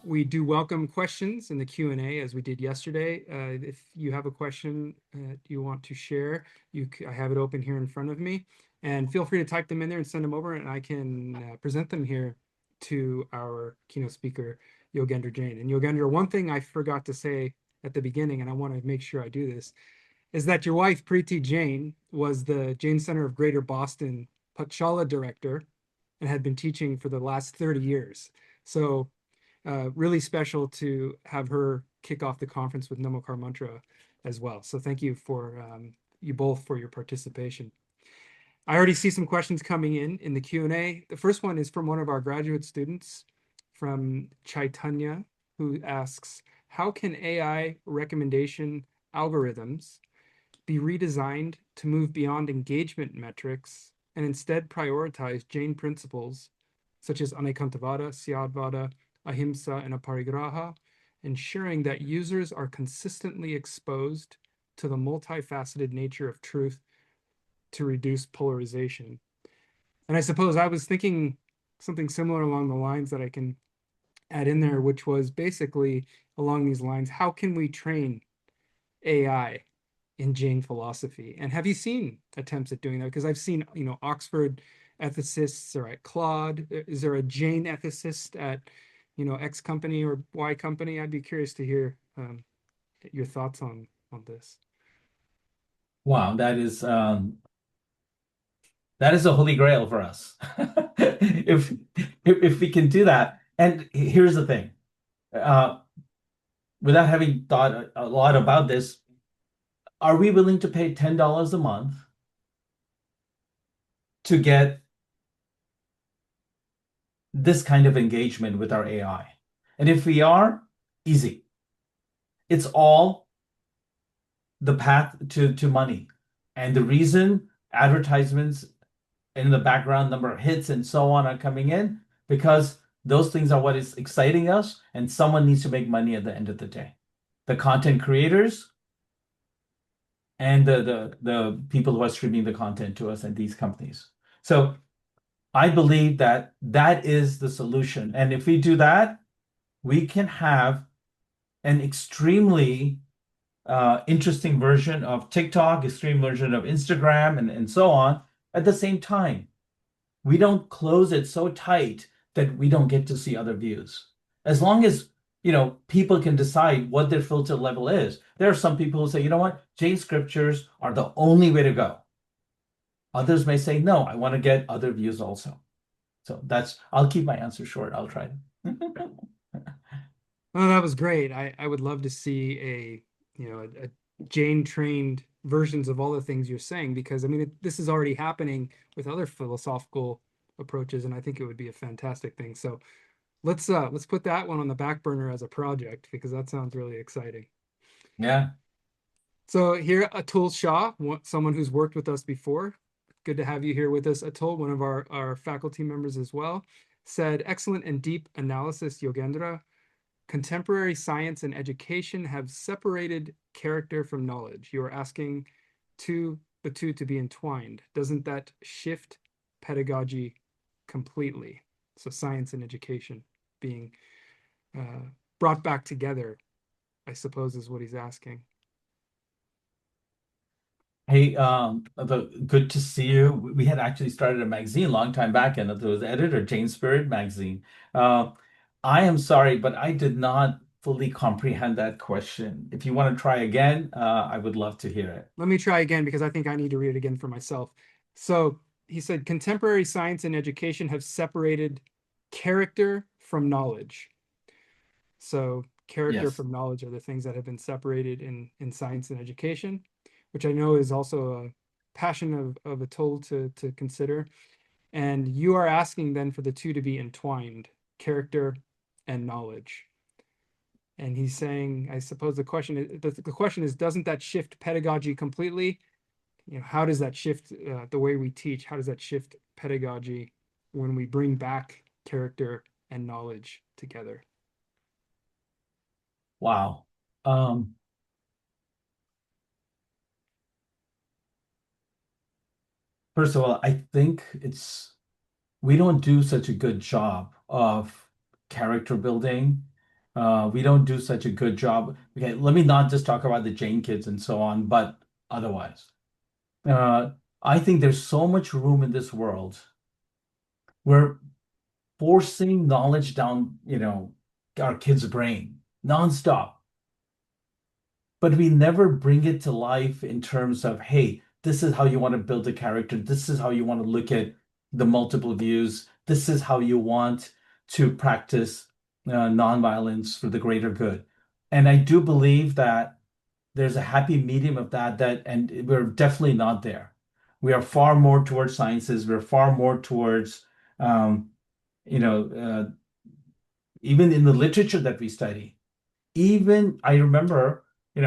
We do welcome questions in the Q&A as we did yesterday. If you have a question you want to share, I have it open here in front of me. And feel free to type them in there and send them over, and I can present them here to our keynote speaker, Yogendra Jain. And Yogendra, one thing I forgot to say at the beginning, and I want to make sure I do this, is that your wife, Preeti Jain, was the Jain Center of Greater Boston Patshala director and had been teaching for the last 30 years. So really special to have her kick off the conference with Namaskar Mantra as well. So thank you for you both for your participation. I already see some questions coming in the Q&A. The first one is from one of our graduate students from Chaitanya, who asks, how can AI recommendation algorithms be redesigned to move beyond engagement metrics and instead prioritize Jain principles such as Anekantavada, Syadvada, Ahimsa, and Aparigraha, ensuring that users are consistently exposed to the multifaceted nature of truth to reduce polarization. And I suppose I was thinking something similar along the lines that I can add in there, which was basically along these lines, how can we train AI in Jain philosophy? And have you seen attempts at doing that? Because I've seen, Oxford ethicists are at Claude. Is there a Jain ethicist at, X company or Y company? I'd be curious to hear your thoughts on this. Wow, that is a holy grail for us. If we can do that, and here's the thing, uh, without having thought a lot about this, are we willing to pay $10 a month to get this kind of engagement with our AI? And if we are, easy. It's all the path to money. And the reason advertisements in the background, number of hits and so on are coming in, because those things are what is exciting us, and someone needs to make money at the end of the day. The content creators and the people who are streaming the content to us and these companies. So I believe that that is the solution. And if we do that, we can have an extremely interesting version of TikTok, extreme version of Instagram, and so on at the same time. We don't close it so tight that we don't get to see other views. As long as people can decide what their filter level is. There are some people who say, you know what, Jain scriptures are the only way to go. Others may say, no, I want to get other views also. So I'll keep my answer short. I'll try. Oh, that was great. I would love to see a Jain trained versions of all the things you're saying, because I mean this is already happening with other philosophical approaches, and I think it would be a fantastic thing. So let's put that one on the back burner as a project, because that sounds really exciting. Yeah. So here, Atul Shah, someone who's worked with us before. Good to have you here with us, Atul, one of our faculty members as well, said, excellent and deep analysis, Yogendra. Contemporary science and education have separated character from knowledge. You are asking the two to be entwined. Doesn't that shift pedagogy completely? So science and education being brought back together, I suppose, is what he's asking. Hey, good to see you. We had actually started a magazine a long time back, and it was editor Jain Spirit magazine. Uh, I am sorry, but I did not fully comprehend that question. If you want to try again, I would love to hear it. Let me try again, because I think I need to read it again for myself. So he said, contemporary science and education have separated character from knowledge. So character Yes. from knowledge are the things that have been separated in science and education, which I know is also a passion of Atul to consider. And you are asking then for the two to be entwined, character and knowledge. And he's saying, I suppose the question is, doesn't that shift pedagogy completely? How does that shift the way we teach? How does that shift pedagogy when we bring back character and knowledge together? Wow. Um, First of all, I think we don't do such a good job of character building We don't do such a good job. Okay, let me not just talk about the Jain kids and so on, but otherwise. Uh, I think there's so much room in this world. We're forcing knowledge down, our kids' brain nonstop, but we never bring it to life in terms of, hey, this is how you want to build a character. This is how you want to look at the multiple views. This is how you want to practice nonviolence for the greater good. And I do believe that there's a happy medium of that, and we're definitely not there. We are far more towards sciences. We're far more towards, um, you know, even in the literature that we study. Even I remember, you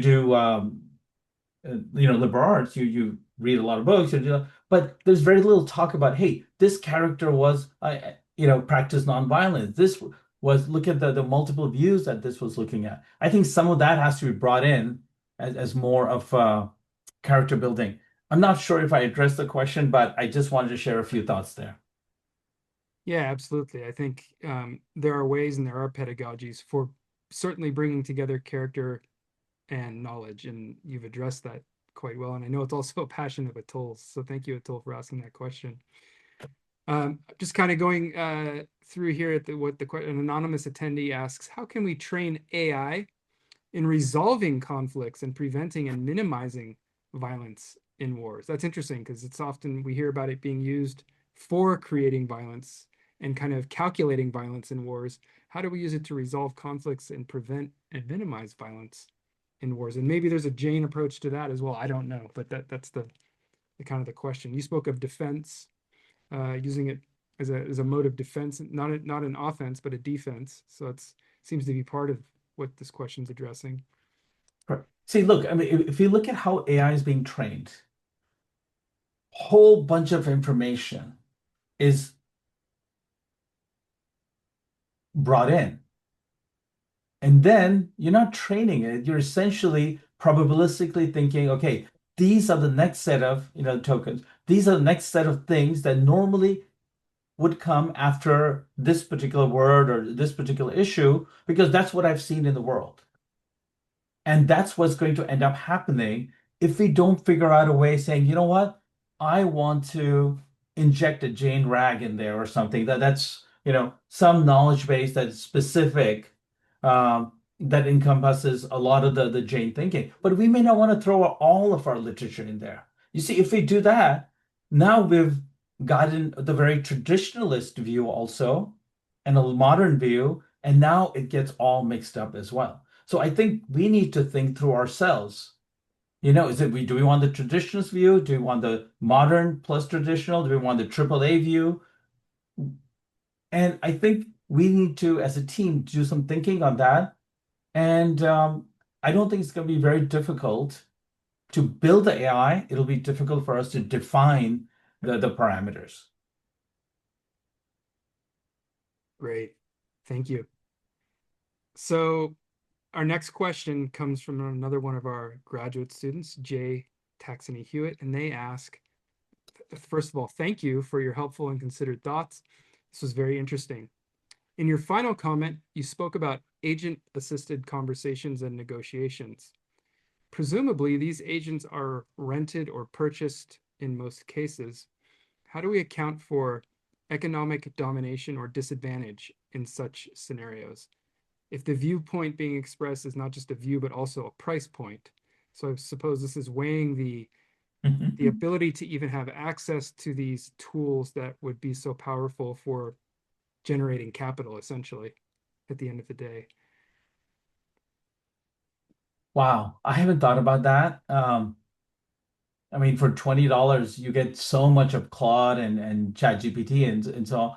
do liberal arts, you read a lot of books, but there's very little talk about, hey, this character was, practice nonviolence. This was look at the multiple views that this was looking at. I think some of that has to be brought in as more of character building. I'm not sure if I addressed the question, but I just wanted to share a few thoughts there. Yeah, absolutely. I think there are ways and there are pedagogies for certainly bringing together character and knowledge, and you've addressed that quite well. And I know it's also a passion of Atul's, so thank you, Atul, for asking that question. Just kind of going through here at an anonymous attendee asks, how can we train AI in resolving conflicts and preventing and minimizing violence in wars? That's interesting because it's often we hear about it being used for creating violence and kind of calculating violence in wars. How do we use it to resolve conflicts and prevent and minimize violence in wars? And maybe there's a Jain approach to that as well. I don't know, but that's the kind of the question. You spoke of defense, using it as a mode of defense, not an offense, but a defense. So it seems to be part of what this question's addressing. Right. See, look, I mean, if you look at how AI is being trained, whole bunch of information is brought in. And then you're not training it. You're essentially probabilistically thinking, okay, these are the next set of, tokens. These are the next set of things that normally would come after this particular word or this particular issue, because that's what I've seen in the world. And that's what's going to end up happening if we don't figure out a way saying, you know what, I want to inject a Jane rag in there or something that's, some knowledge base that's specific, that encompasses a lot of the Jane thinking. But we may not want to throw all of our literature in there. You see, if we do that, now we've gotten the very traditionalist view also and a modern view, and now it gets all mixed up as well. So I think we need to think through ourselves. Do we want the traditionalist view? Do we want the modern plus traditional? Do we want the AAA view? And I think we need to, as a team, do some thinking on that. And I don't think it's going to be very difficult to build the AI. It'll be difficult for us to define the parameters. Great. Thank you. So our next question comes from another one of our graduate students, Jay Taxony Hewitt, and they ask, first of all, thank you for your helpful and considered thoughts. This was very interesting. In your final comment, you spoke about agent-assisted conversations and negotiations. Presumably, these agents are rented or purchased in most cases. How do we account for economic domination or disadvantage in such scenarios? If the viewpoint being expressed is not just a view, but also a price point. So I suppose this is weighing the ability to even have access to these tools that would be so powerful for generating capital, essentially, at the end of the day. Wow, I haven't thought about that. I mean, for $20, you get so much of Claude and ChatGPT and so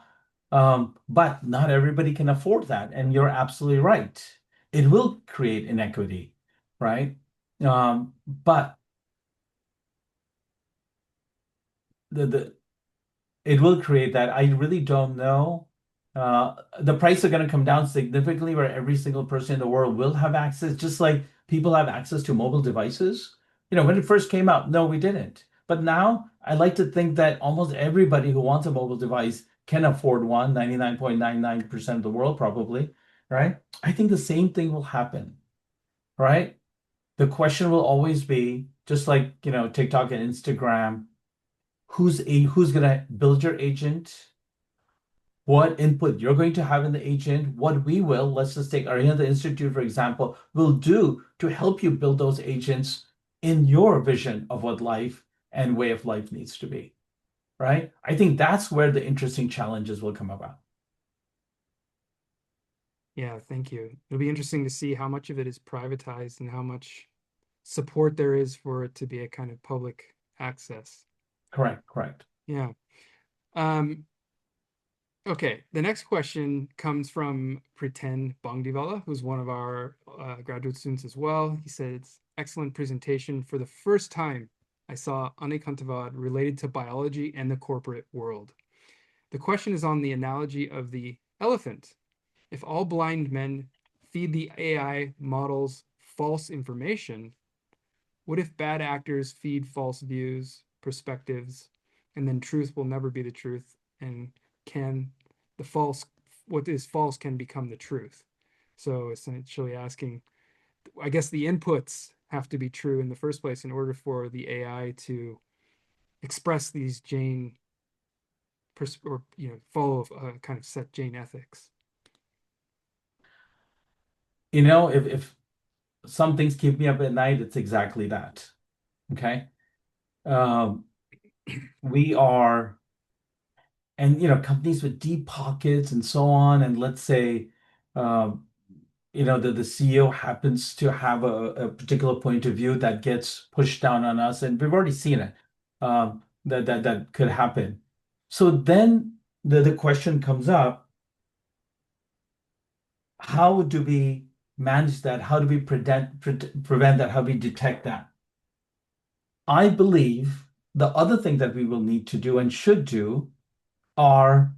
on. But not everybody can afford that. And you're absolutely right. It will create inequity, right? But the it will create that. I really don't know. The price are going to come down significantly where every single person in the world will have access, just like people have access to mobile devices. When it first came out, no, we didn't. But now I like to think that almost everybody who wants a mobile device can afford one, 99.99% of the world probably. right? I think the same thing will happen, right? The question will always be just like, TikTok and Instagram, who's gonna build your agent? What input you're going to have in the agent, what we will, let's just take Arena the Institute, for example, will do to help you build those agents in your vision of what life and way of life needs to be, right? I think that's where the interesting challenges will come about. Yeah, thank you. It'll be interesting to see how much of it is privatized and how much support there is for it to be a kind of public access. Correct, correct. Yeah. Um, okay, the next question comes from Pretend Bongdivala, who's one of our graduate students as well. He said, it's excellent presentation. For the first time, I saw Anikantavad related to biology and the corporate world. The question is on the analogy of the elephant. If all blind men feed the AI models false information, what if bad actors feed false views, perspectives, and then truth will never be the truth? And can the false, what is false can become the truth? So essentially asking, I guess the inputs have to be true in the first place in order for the AI to express these Jain or follow a kind of set Jain ethics. If some things keep me up at night, it's exactly that. Okay. Um, we are, and companies with deep pockets and so on, and let's say, um, the CEO happens to have a particular point of view that gets pushed down on us, and we've already seen it. That could happen. So then the question comes up: how do we manage that? How do we prevent that? How do we detect that? I believe the other thing that we will need to do and should do are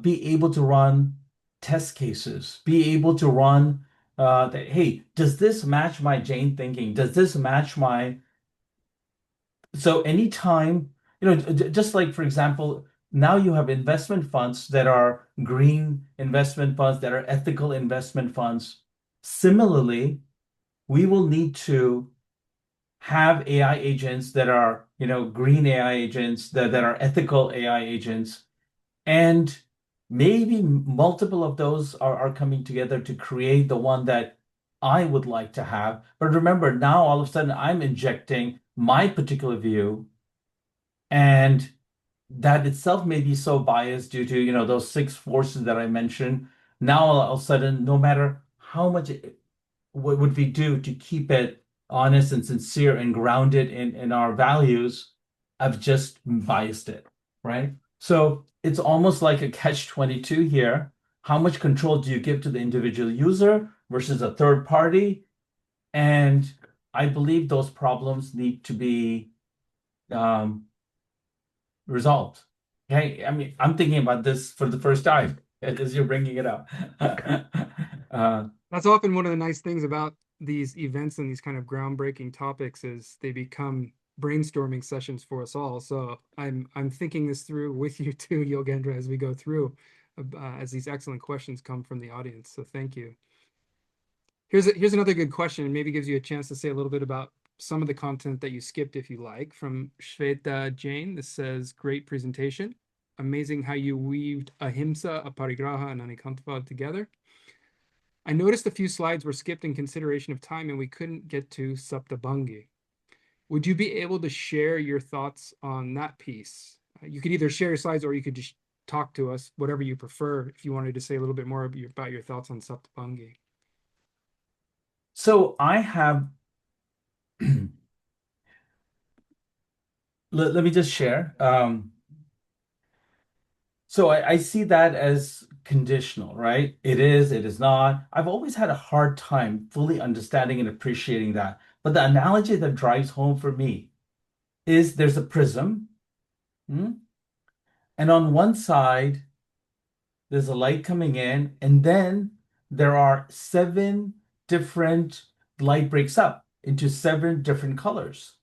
be able to run test cases, be able to run that, hey, does this match my Jane thinking? Does this match my so anytime, just like for example, now you have investment funds that are green investment funds, that are ethical investment funds. Similarly, we will need to have AI agents that are, green AI agents that are ethical AI agents. And maybe multiple of those are coming together to create the one that I would like to have. But remember, now all of a sudden I'm injecting my particular view, and that itself may be so biased due to, those six forces that I mentioned. Now all of a sudden, no matter how much what would we do to keep it honest and sincere and grounded in our values, I've just biased it, right? So it's almost like a catch-22 here. How much control do you give to the individual user versus a third party? And I believe those problems need to be um, resolved. Okay, I mean, I'm thinking about this for the first time as you're bringing it up. That's often one of the nice things about these events and these kind of groundbreaking topics is they become brainstorming sessions for us all. So I'm thinking this through with you too, Yogendra, as we go through, as these excellent questions come from the audience. So thank you. Here's another good question, and maybe gives you a chance to say a little bit about some of the content that you skipped, if you like, from Shweta Jain. This says, great presentation. Amazing how you weaved ahimsa, aparigraha, and anikantavad together. I noticed a few slides were skipped in consideration of time and we couldn't get to Saptabhangi. Would you be able to share your thoughts on that piece? You could either share your slides or you could just talk to us, whatever you prefer, if you wanted to say a little bit more about your thoughts on Saptabhangi. so I have let me just share. So I see that as conditional, right? It is not. I've always had a hard time fully understanding and appreciating that. But the analogy that drives home for me is there's a prism, hmm? And on one side, there's a light coming in, and then there are seven different light breaks up into seven different colors,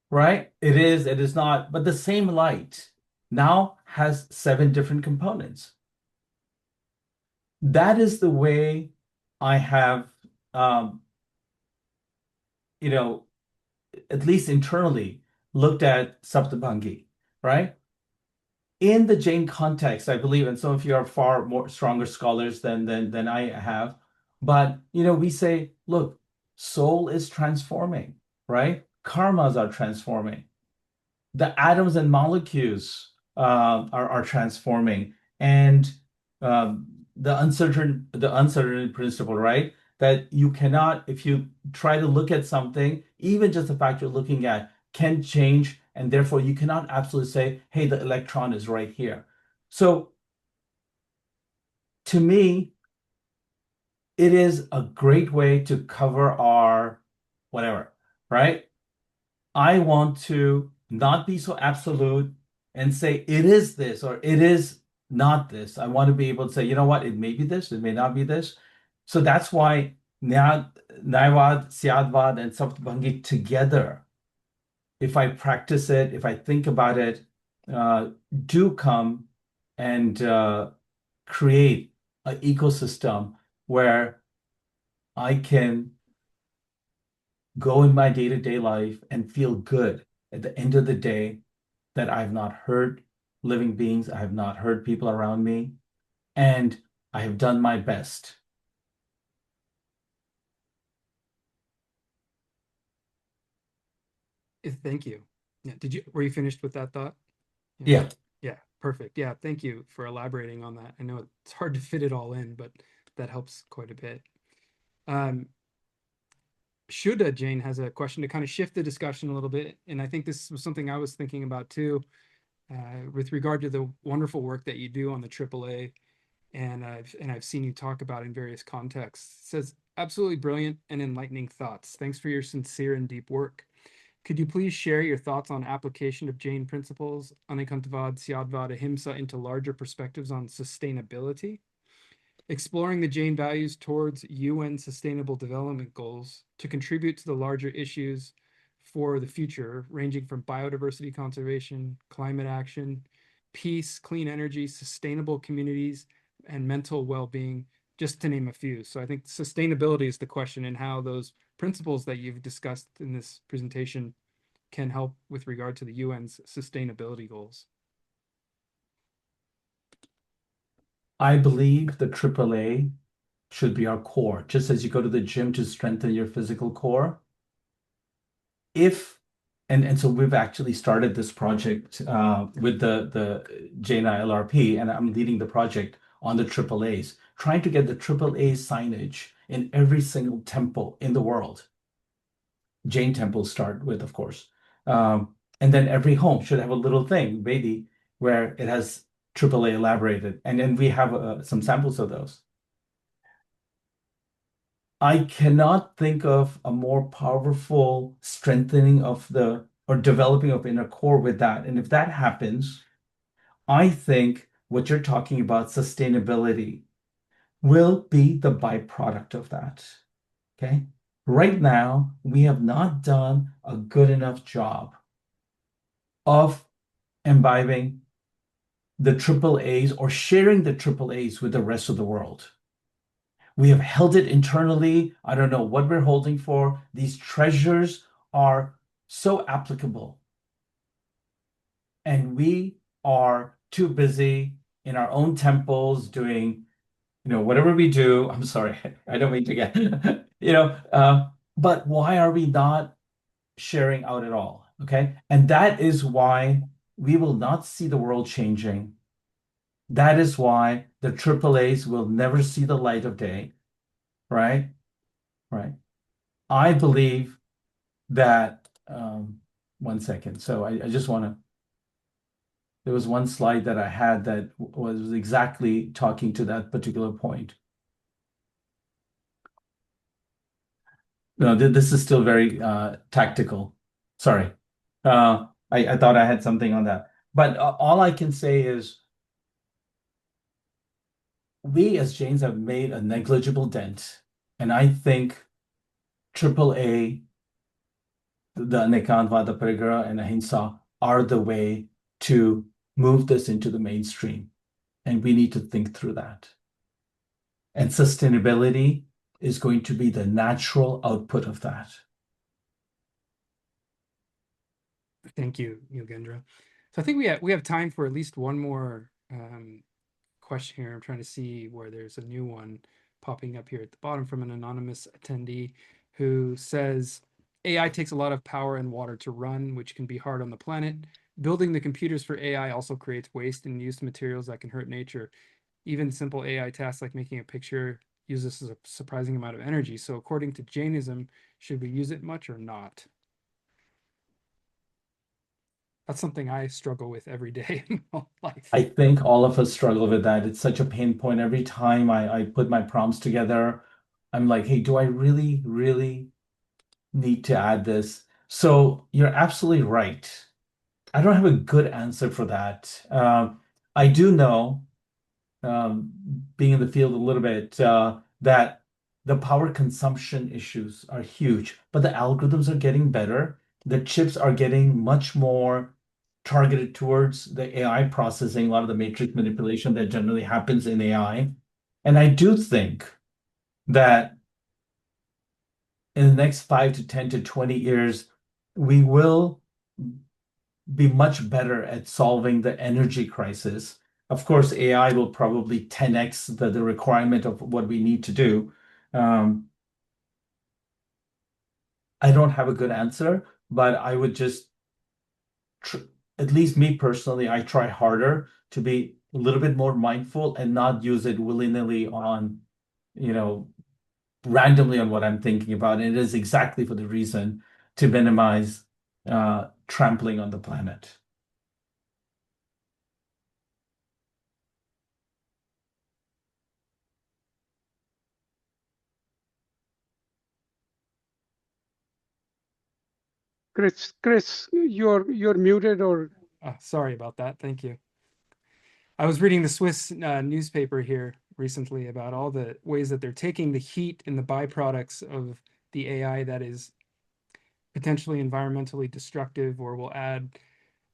right? It is not, but the same light now has seven different components. That is the way I have, um, you know, at least internally looked at Saptabhangi, right? In the Jain context, I believe, and some of you are far more stronger scholars than I have, but we say, look, soul is transforming, right? Karmas are transforming. The atoms and molecules are transforming, and the uncertain principle, right? That you cannot, if you try to look at something, even just the fact you're looking at can change, and therefore you cannot absolutely say, hey, the electron is right here. So to me, it is a great way to cover our whatever, right? I want to not be so absolute and say it is this or it is not this. I want to be able to say, you know what, it may be this, it may not be this. So that's why Nyavad, Syadvad, and Saptabhangi together, if I practice it, if I think about it, uh, do come and create an ecosystem where I can go in my day-to-day life and feel good at the end of the day that I've not hurt living beings, I have not hurt people around me, and I have done my best. Thank you. Yeah, were you finished with that thought? Yeah. Yeah. Yeah, perfect. Yeah, thank you for elaborating on that. I know it's hard to fit it all in, but that helps quite a bit. Um, Shuda Jane has a question to kind of shift the discussion a little bit, and I think this was something I was thinking about too, with regard to the wonderful work that you do on the AAA, and I've seen you talk about in various contexts. It says absolutely brilliant and enlightening thoughts. Thanks for your sincere and deep work. Could you please share your thoughts on application of Jain principles, Anikantavad, Syadvad, Ahimsa into larger perspectives on sustainability? Exploring the Jain values towards UN Sustainable Development Goals to contribute to the larger issues for the future, ranging from biodiversity conservation, climate action, peace, clean energy, sustainable communities, and mental well being, just to name a few. So I think sustainability is the question, and how those principles that you've discussed in this presentation can help with regard to the UN's sustainability goals. I believe the AAA should be our core, just as you go to the gym to strengthen your physical core. If and so we've actually started this project with the Jaina LRP, and I'm leading the project on the AAAs, trying to get the AAA signage in every single temple in the world. Jain temples start with, of course. And then every home should have a little thing, maybe, where it has AAA elaborated. And then we have some samples of those. I cannot think of a more powerful strengthening of the or developing of inner core with that. And if that happens, I think what you're talking about, sustainability, will be the byproduct of that. Okay. Right now, we have not done a good enough job of imbibing the triple A's or sharing the triple A's with the rest of the world. We have held it internally. I don't know what we're holding for. These treasures are so applicable. And we are too busy in our own temples doing, whatever we do. I'm sorry, I don't mean to get, but why are we not sharing out at all? Okay. And that is why we will not see the world changing. That is why the triple A's will never see the light of day, right? Right. I believe that, one second. So I just want to, there was one slide that I had that was exactly talking to that particular point. No, this is still very tactical. Sorry. I thought I had something on that. But all I can say is we as Jains have made a negligible dent. And I think AAA, the Nekantva, the Parigra, and Ahimsa are the way to move this into the mainstream. And we need to think through that. and sustainability is going to be the natural output of that. Thank you, Yogendra. So I think we have time for at least one more question here. I'm trying to see where there's a new one popping up here at the bottom from an anonymous attendee who says AI takes a lot of power and water to run, which can be hard on the planet. Building the computers for AI also creates waste and used materials that can hurt nature. Even simple AI tasks like making a picture uses a surprising amount of energy. So according to Jainism, should we use it much or not? That's something I struggle with every day in my life. I think all of us struggle with that. It's such a pain point. Every time I put my prompts together, I'm like, hey, do I really, really need to add this? So you're absolutely right. I don't have a good answer for that. I do know, um, being in the field a little bit, that the power consumption issues are huge, but the algorithms are getting better. The chips are getting much more targeted towards the AI processing, a lot of the matrix manipulation that generally happens in AI. And I do think that in the next 5 to 10 to 20 years, we will be much better at solving the energy crisis. Of course, AI will probably 10x the requirement of what we need to do. Um, I don't have a good answer, but I would just, tr at least me personally, I try harder to be a little bit more mindful and not use it willy-nilly on, you know, randomly on what I'm thinking about. And it is exactly for the reason to minimize trampling on the planet. Chris, you're muted or Sorry about that. Thank you. I was reading the Swiss newspaper here recently about all the ways that they're taking the heat and the byproducts of the AI that is potentially environmentally destructive or will add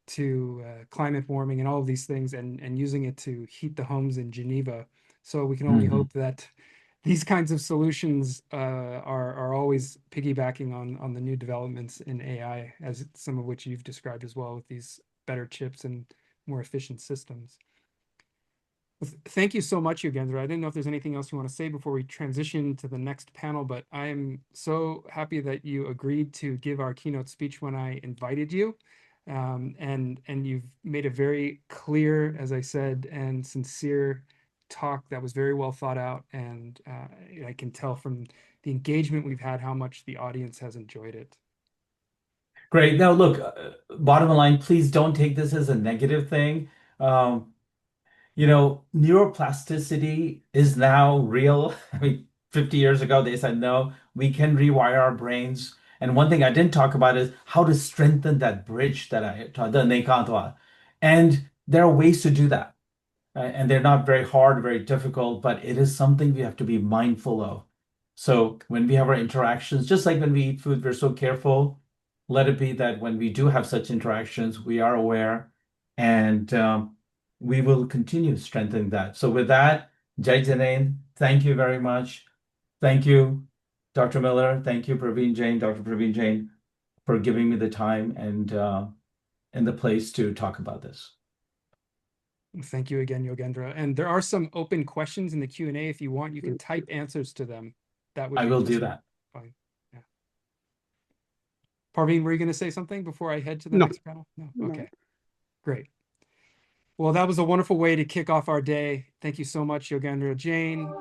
to climate warming and all of these things and using it to heat the homes in Geneva. So we can only Mhm. hope that these kinds of solutions are always piggybacking on the new developments in AI, as some of which you've described as well with these better chips and more efficient systems. Thank you so much, Yogendra. I didn't know if there's anything else you want to say before we transition to the next panel, but I am so happy that you agreed to give our keynote speech when I invited you. And you've made a very clear, as I said, and sincere talk that was very well thought out. And I can tell from the engagement we've had how much the audience has enjoyed it. Great. Now, look, bottom line, please don't take this as a negative thing. Um, Neuroplasticity is now real. I mean, 50 years ago, they said, no, we can rewire our brains. And one thing I didn't talk about is how to strengthen that bridge that I taught, the nekatwa. And there are ways to do that. And they're not very hard, very difficult, but it is something we have to be mindful of. So when we have our interactions, just like when we eat food, we're so careful. Let it be that when we do have such interactions, we are aware, and we will continue strengthening that. So with that, Jai Jain, thank you very much. Thank you, Dr. Miller. Thank you, Praveen Jain, Dr. Praveen Jain, for giving me the time and the place to talk about this. Thank you again, Yogendra. And there are some open questions in the Q&A. If you want, you can type answers to them. That would I be will do just that. fine. Yeah. Parveen, were you going to say something before I head to the no, next panel? No. no. Okay, great. Well, that was a wonderful way to kick off our day. Thank you so much, Yogendra Jain.